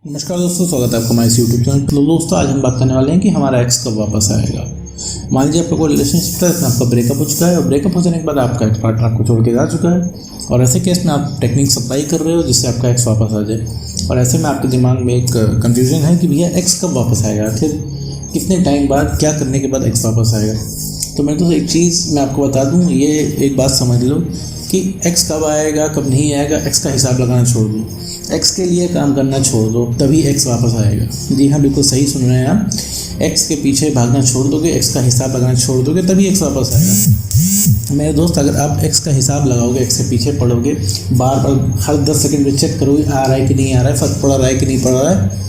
नमस्कार दोस्तों, स्वागत है आपका हमारे यूट्यूब चैनल। तो दोस्तों, आज हम बात करने वाले हैं कि हमारा एक्स कब वापस आएगा। मान लीजिए आपका कोई रिलेशनशिप था, इसमें आपका ब्रेकअप हो चुका है और ब्रेकअप हो जाने के बाद आपका एक्स पार्टनर आपको छोड़ के जा चुका है और ऐसे केस में आप टेक्निक अप्लाई कर रहे हो जिससे आपका एक्स वापस आ जाए। और ऐसे में आपके दिमाग में एक कन्फ्यूजन है कि भैया एक्स कब वापस आएगा, फिर कितने टाइम बाद, क्या करने के बाद एक्स वापस आएगा। तो मैं तो एक चीज़ मैं आपको बता दूँ, ये एक बात समझ लो कि एक्स कब आएगा कब नहीं आएगा, एक्स का हिसाब लगाना छोड़ दो, एक्स के लिए काम करना छोड़ दो, तभी एक्स वापस आएगा। जी हाँ, बिल्कुल सही सुन रहे हैं आप। एक्स के पीछे भागना छोड़ दोगे, एक्स का हिसाब लगाना छोड़ दोगे, तभी एक्स वापस आएगा। मेरे दोस्त, अगर आप एक्स का हिसाब लगाओगे, एक्स के पीछे पड़ोगे, बार बार हर 10 सेकंड में चेक करोगे आ रहा है कि नहीं आ रहा है, फर्क पड़ रहा है कि नहीं पड़ रहा है,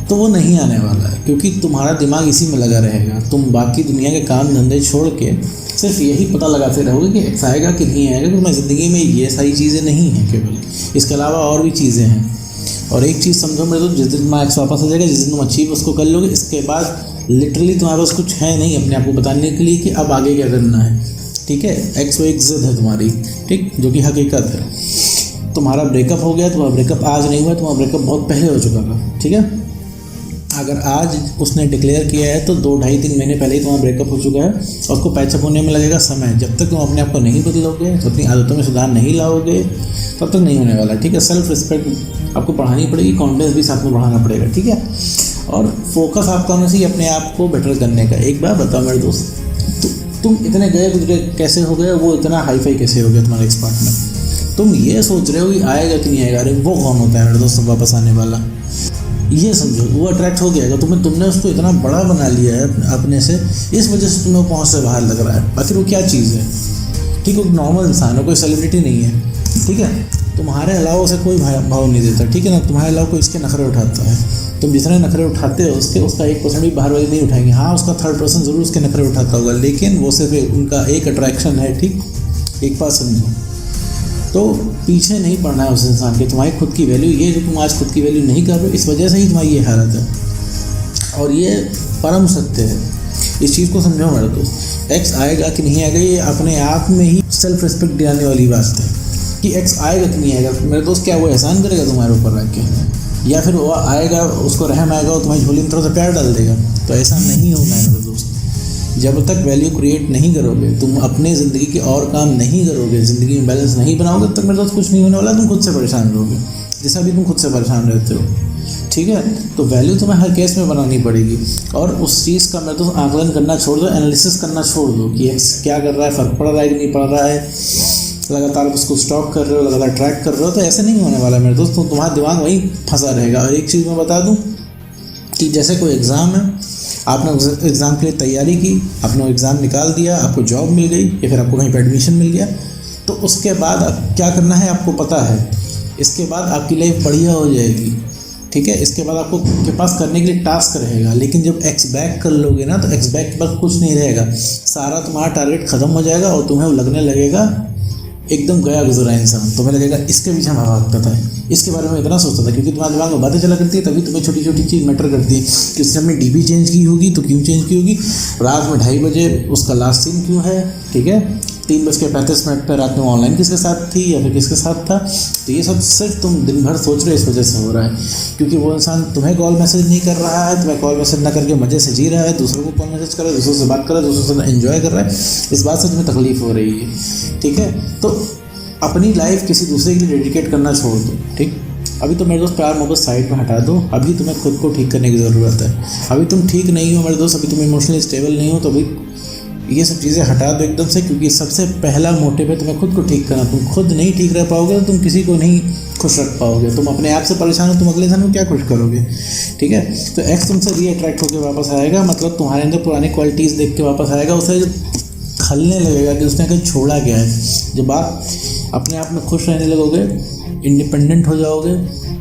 तो वो नहीं आने वाला है। क्योंकि तुम्हारा दिमाग इसी में लगा रहेगा। तुम बाकी दुनिया के काम धंधे छोड़ के सिर्फ यही पता लगाते रहोगे कि एक्स आएगा कि नहीं आएगा। क्योंकि ज़िंदगी में ये सारी चीज़ें नहीं हैं केवल, इसके अलावा और भी चीज़ें हैं। और एक चीज़ समझो मेरे, तो जिस दिन तुम्हारा एक्स वापस आ जाएगा, जिस दिन तुम अचीव उसको कर लोगे, इसके बाद लिटरली तुम्हारे पास कुछ है नहीं अपने आप को बताने के लिए कि अब आगे क्या करना है। ठीक है, एक्स वो एक जिद है तुम्हारी, ठीक, जो कि हकीकत है। तुम्हारा ब्रेकअप हो गया, तुम्हारा ब्रेकअप आज नहीं हुआ, तुम्हारा ब्रेकअप बहुत पहले हो चुका था। ठीक है, अगर आज उसने डिक्लेयर किया है तो 2-2.5-3 महीने पहले ही तुम्हारा ब्रेकअप हो चुका है और उसको पैचअप होने में लगेगा समय। जब तक तुम अपने आप को नहीं बदलोगे, अपनी आदतों में सुधार नहीं लाओगे, तब तक नहीं होने वाला। ठीक है, सेल्फ रिस्पेक्ट आपको बढ़ानी पड़ेगी, कॉन्फिडेंस भी साथ में बढ़ाना पड़ेगा। ठीक है, और फोकस आपका होना चाहिए अपने आप को बेटर करने का। एक बात बताओ मेरे दोस्त, तुम इतने गए गुजरे कैसे हो गए, वो इतना हाई फाई कैसे हो गया तुम्हारा एक्स पार्टनर? तुम ये सोच रहे हो कि आएगा कि नहीं आएगा। अरे वो कौन होता है मेरे दोस्त वापस आने वाला? ये समझो, वो अट्रैक्ट हो गया, तुमने उसको इतना बड़ा बना लिया है अपने से, इस वजह से तुम्हें पहुँच से बाहर लग रहा है। आखिर वो क्या चीज़ है? ठीक है, वो नॉर्मल इंसान है, कोई सेलिब्रिटी नहीं है। ठीक है, तुम्हारे अलावा उसे कोई भाव नहीं देता। ठीक है ना, तुम्हारे अलावा कोई इसके नखरे उठाता है, तुम जितने नखरे उठाते हो उसका 1% भी बाहर वाले नहीं उठाएंगे। हाँ, उसका 3rd person ज़रूर उसके नखरे उठाता होगा, लेकिन वो सिर्फ उनका एक अट्रैक्शन है। ठीक, एक बात समझो, तो पीछे नहीं पड़ना है उस इंसान के। तुम्हारी खुद की वैल्यू, ये जो तुम आज खुद की वैल्यू नहीं कर रहे हो, इस वजह से ही तुम्हारी ये हालत है। और ये परम सत्य है, इस चीज़ को समझो मेरे दोस्त। एक्स आएगा कि नहीं आएगा, ये अपने आप में ही सेल्फ रिस्पेक्ट दिलाने वाली बात है कि एक्स आएगा कि नहीं आएगा। मेरे दोस्त, क्या वो एहसान करेगा तुम्हारे ऊपर रख के, या फिर वो आएगा, उसको रहम आएगा और तुम्हारी झोली में थोड़ा सा प्यार डाल देगा? तो ऐसा नहीं होना है मेरे दोस्त। जब तक वैल्यू क्रिएट नहीं करोगे, तुम अपने ज़िंदगी के और काम नहीं करोगे, ज़िंदगी में बैलेंस नहीं बनाओगे, तब तक मेरे दोस्त कुछ नहीं होने वाला। तुम खुद से परेशान रहोगे, जैसा भी तुम खुद से परेशान रहते हो। ठीक है, तो वैल्यू तुम्हें हर केस में बनानी पड़ेगी। और उस चीज़ का मेरे दोस्त आकलन करना छोड़ दो, एनालिसिस करना छोड़ दो कि एक्स क्या कर रहा है, फ़र्क पड़ रहा है कि नहीं पड़ रहा है, लगातार उसको स्टॉक कर रहे हो, लगातार ट्रैक कर रहे हो, तो ऐसे नहीं होने वाला मेरे दोस्त। तो तुम्हारा दिमाग वहीं फंसा रहेगा। और एक चीज़ मैं बता दूँ कि जैसे कोई एग्ज़ाम है, आपने उस एग्ज़ाम के लिए तैयारी की, आपने वो एग्ज़ाम निकाल दिया, आपको जॉब मिल गई या फिर आपको कहीं पर एडमिशन मिल गया, तो उसके बाद क्या करना है आपको पता है। इसके बाद आपकी लाइफ बढ़िया हो जाएगी। ठीक है, इसके बाद आपको के पास करने के लिए टास्क रहेगा। लेकिन जब एक्स बैक कर लोगे ना, तो एक्स बैक के पास कुछ नहीं रहेगा, सारा तुम्हारा टारगेट ख़त्म हो जाएगा और तुम्हें लगने लगेगा एकदम गया गुजरा इंसान। तुम्हें लगेगा इसके पीछे मैं भागता था, इसके बारे में इतना सोचता था। क्योंकि तुम्हारे दिमाग में बातें चला करती है, तभी तुम्हें छोटी छोटी चीज़ मैटर करती है कि उसने अपनी डीपी चेंज की होगी, तो क्यों चेंज की होगी, रात में 2:30 बजे उसका लास्ट सीन क्यों है। ठीक है, 3:35 पर रात में ऑनलाइन किसके साथ थी या फिर किसके साथ था। तो ये सब सिर्फ तुम दिन भर सोच रहे हो, इस वजह से हो रहा है। क्योंकि वो इंसान तुम्हें कॉल मैसेज नहीं कर रहा है, तुम्हें कॉल मैसेज ना करके मज़े से जी रहा है, दूसरों को कॉल मैसेज कर रहा है, दूसरों से बात कर रहा है, दूसरों से एंजॉय कर रहा है। इस बात से तुम्हें तकलीफ हो रही है। ठीक है, तो अपनी लाइफ किसी दूसरे के लिए डेडिकेट करना छोड़ दो। ठीक, अभी तो मेरे दोस्त प्यार मोहब्बत साइड में हटा दो। अभी तुम्हें खुद को ठीक करने की ज़रूरत है। अभी तुम ठीक नहीं हो मेरे दोस्त, अभी तुम इमोशनली स्टेबल नहीं हो, तो अभी ये सब चीज़ें हटा दो एकदम से। क्योंकि सबसे पहला मोटिव है तुम्हें खुद को ठीक करना। तुम खुद नहीं ठीक रह पाओगे तो तुम किसी को नहीं खुश रख पाओगे। तुम अपने आप से परेशान हो, तुम अगले इंसान को क्या खुश करोगे? ठीक है, तो एक्स तुमसे रीअट्रैक्ट होकर वापस आएगा, मतलब तुम्हारे अंदर पुरानी क्वालिटीज़ देख के वापस आएगा। उसे खलने लगेगा कि उसने कहीं छोड़ा गया है। जब आप अपने आप में खुश रहने लगोगे, इंडिपेंडेंट हो जाओगे,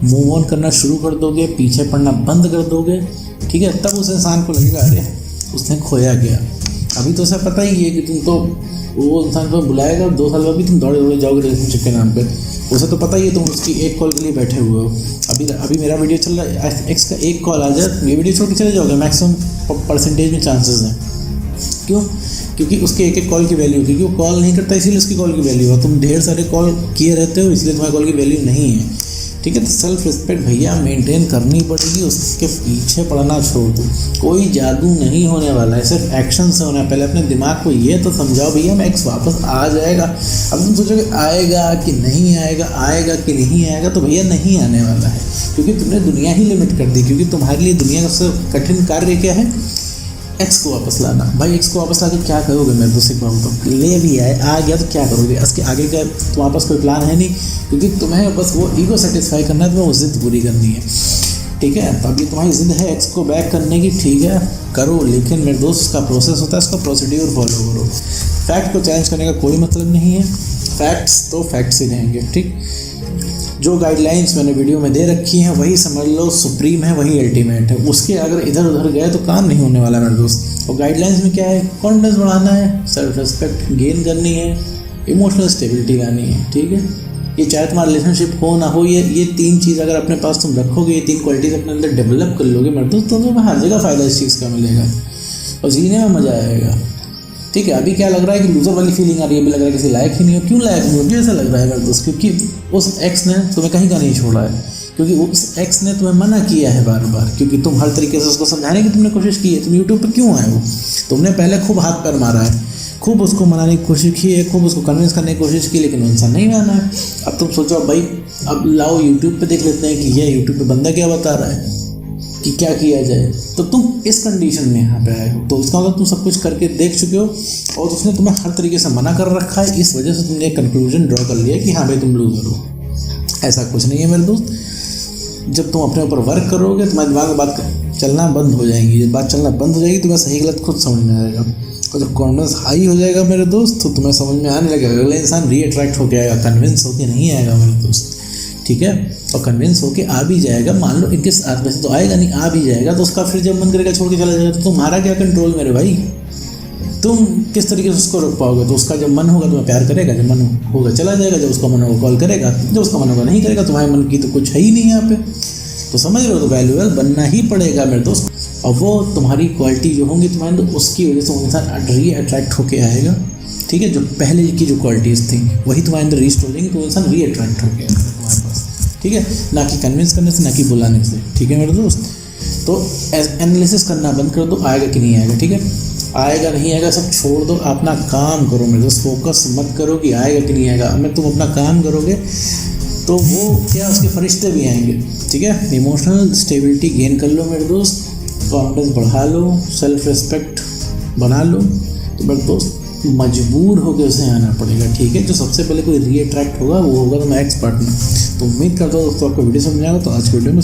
मूव ऑन करना शुरू कर दोगे, पीछे पड़ना बंद कर दोगे, ठीक है, तब उस इंसान को लगेगा अरे उसने खोया गया। अभी तो उसे पता ही है कि तुम तो, वो इंसान तो बुलाएगा, 2 साल बाद भी तुम दौड़े दौड़े जाओगे रिलेशनशिप के नाम पे। उसे तो पता ही है तुम उसकी एक कॉल के लिए बैठे हुए हो। अभी मेरा वीडियो चल रहा है, एक्स का एक कॉल आ जाए, ये वीडियो छोड़ के चले जाओगे, मैक्सिमम परसेंटेज में चांसेस हैं। क्यों? क्योंकि उसके एक कॉल की वैल्यू, क्योंकि वो कॉल नहीं करता इसीलिए उसकी कॉल की वैल्यू है। तुम ढेर सारे कॉल किए रहते हो इसलिए तुम्हारी कॉल की वैल्यू नहीं है। ठीक है। तो सेल्फ रिस्पेक्ट भैया मेंटेन करनी पड़ेगी, उसके पीछे पड़ना छोड़ दो। कोई जादू नहीं होने वाला है, सिर्फ एक्शन से होना है। पहले अपने दिमाग को ये तो समझाओ भैया मैं एक्स वापस आ जाएगा। अब तुम सोचोगे आएगा कि नहीं आएगा, आएगा कि नहीं आएगा, तो भैया नहीं आने वाला है, क्योंकि तुमने दुनिया ही लिमिट कर दी। क्योंकि तुम्हारे लिए दुनिया का सबसे कठिन कार्य क्या है? एक्स को वापस लाना। भाई एक्स को वापस लाके क्या करोगे? मैं तो सिख पाऊँ तो ले भी आए, आ गया तो क्या करोगे? इसके आगे का तुम्हारे पास कोई प्लान है नहीं, क्योंकि तुम्हें बस वो ईगो सेटिस्फाई करना है, तुम्हें वो जिद पूरी करनी है, ठीक है। तो अभी तुम्हारी जिद है एक्स को बैक करने की, ठीक है करो, लेकिन मेरे दोस्त उसका प्रोसेस होता है, उसका प्रोसीड्यूर फॉलो करो। फैक्ट को चैलेंज करने का कोई मतलब नहीं है, फैक्ट्स तो फैक्ट्स ही रहेंगे, ठीक। जो गाइडलाइंस मैंने वीडियो में दे रखी हैं वही समझ लो सुप्रीम है, वही अल्टीमेट है। उसके अगर इधर उधर गए तो काम नहीं होने वाला मेरे दोस्त। और गाइडलाइंस में क्या है? कॉन्फिडेंस बढ़ाना है, सेल्फ रिस्पेक्ट गेन करनी है, इमोशनल स्टेबिलिटी लानी है, ठीक है। ये चाहे तुम्हारा रिलेशनशिप हो ना हो, ये तीन चीज़ अगर अपने पास तुम रखोगे, ये तीन क्वालिटीज अपने अंदर डेवलप कर लोगे मेरे दोस्त, तो तुम्हें हर जगह फ़ायदा इस चीज़ का मिलेगा और जीने में मज़ा आएगा, ठीक है। अभी क्या लग रहा है कि लूजर वाली फीलिंग आ रही है, अभी लग रहा है किसी लायक ही नहीं हो। क्यों लायक नहीं हो? मुझे ऐसा लग रहा है मेरे दोस्त, क्योंकि उस एक्स ने तुम्हें कहीं का नहीं छोड़ा है, क्योंकि उस एक्स ने तुम्हें मना किया है बार बार, क्योंकि तुम हर तरीके से उसको समझाने की तुमने कोशिश की है। तुम यूट्यूब पर क्यों आए हो? तुमने पहले खूब हाथ पैर मारा है, खूब उसको मनाने की कोशिश की है, खूब उसको कन्विंस करने की कोशिश की, लेकिन वो इंसान नहीं माना है। अब तुम सोचो भाई अब लाओ यूट्यूब पे देख लेते हैं कि ये यूट्यूब पे बंदा क्या बता रहा है कि क्या किया जाए। तो तुम इस कंडीशन में यहाँ पे आए हो, तो उसका मतलब तुम सब कुछ करके देख चुके हो और उसने तुम्हें हर तरीके से मना कर रखा है। इस वजह से तुमने एक कंक्लूजन ड्रॉ कर लिया कि हाँ भाई तुम लूजर हो। ऐसा कुछ नहीं है मेरे दोस्त। जब तुम अपने ऊपर वर्क करोगे तुम्हारे दिमाग में बात चलना बंद हो जाएंगी। जब बात चलना बंद हो जाएगी तुम्हें सही गलत खुद समझ में आएगा, और जब कॉन्फिडेंस हाई हो जाएगा मेरे दोस्त तो तुम्हें समझ में आने लगेगा। अगला इंसान रीअट्रैक्ट होकर आएगा, कन्विंस होकर नहीं आएगा मेरे दोस्त, ठीक है। और कन्विंस होके आ भी जाएगा, मान लो इनके साथ वैसे तो आएगा नहीं, आ भी जाएगा, तो उसका फिर जब मन करेगा छोड़ के चला जाएगा, तो तुम्हारा क्या कंट्रोल मेरे भाई? तुम किस तरीके से उसको रोक पाओगे? तो उसका जब मन होगा तुम्हें प्यार करेगा, जब मन होगा चला जाएगा, जब उसका मन होगा कॉल करेगा, जब उसका मन होगा नहीं करेगा। तुम्हारे मन की तो कुछ है ही नहीं यहाँ पे, तो समझ रहे हो? तो वैल्यूएबल बनना ही पड़ेगा मेरे दोस्त। और वो तुम्हारी क्वालिटी जो होंगी तुम्हारे, तो उसकी वजह से वो इंसान रीअट्रैक्ट होके आएगा, ठीक है। जो पहले की जो क्वालिटीज़ थी वही तुम्हारे अंदर रीस्टोर हो जाएंगी, तो इंसान रीअट्रैक्ट होके आएगा तुम्हारे पास, ठीक है। ना कि कन्विंस करने से, ना कि बुलाने से, ठीक है मेरे दोस्त। तो एनालिसिस करना बंद कर दो, आएगा कि नहीं आएगा, ठीक है। आएगा नहीं आएगा सब छोड़ दो, अपना काम करो मेरे दोस्त। फोकस मत करो कि आएगा कि नहीं आएगा। अगर तुम अपना काम करोगे तो वो क्या, उसके फरिश्ते भी आएंगे, ठीक है। इमोशनल स्टेबिलिटी गेन कर लो मेरे दोस्त, कॉन्फिडेंस बढ़ा लो, सेल्फ रिस्पेक्ट बना लो, तो मेरे दोस्त मजबूर होकर उसे आना पड़ेगा, ठीक है। जो सबसे पहले कोई रीअट्रैक्ट होगा वो होगा तुम्हारा एक्स पार्टनर। तो उम्मीद करता हूँ दोस्तों आपको वीडियो समझ आएगा। तो आज की वीडियो में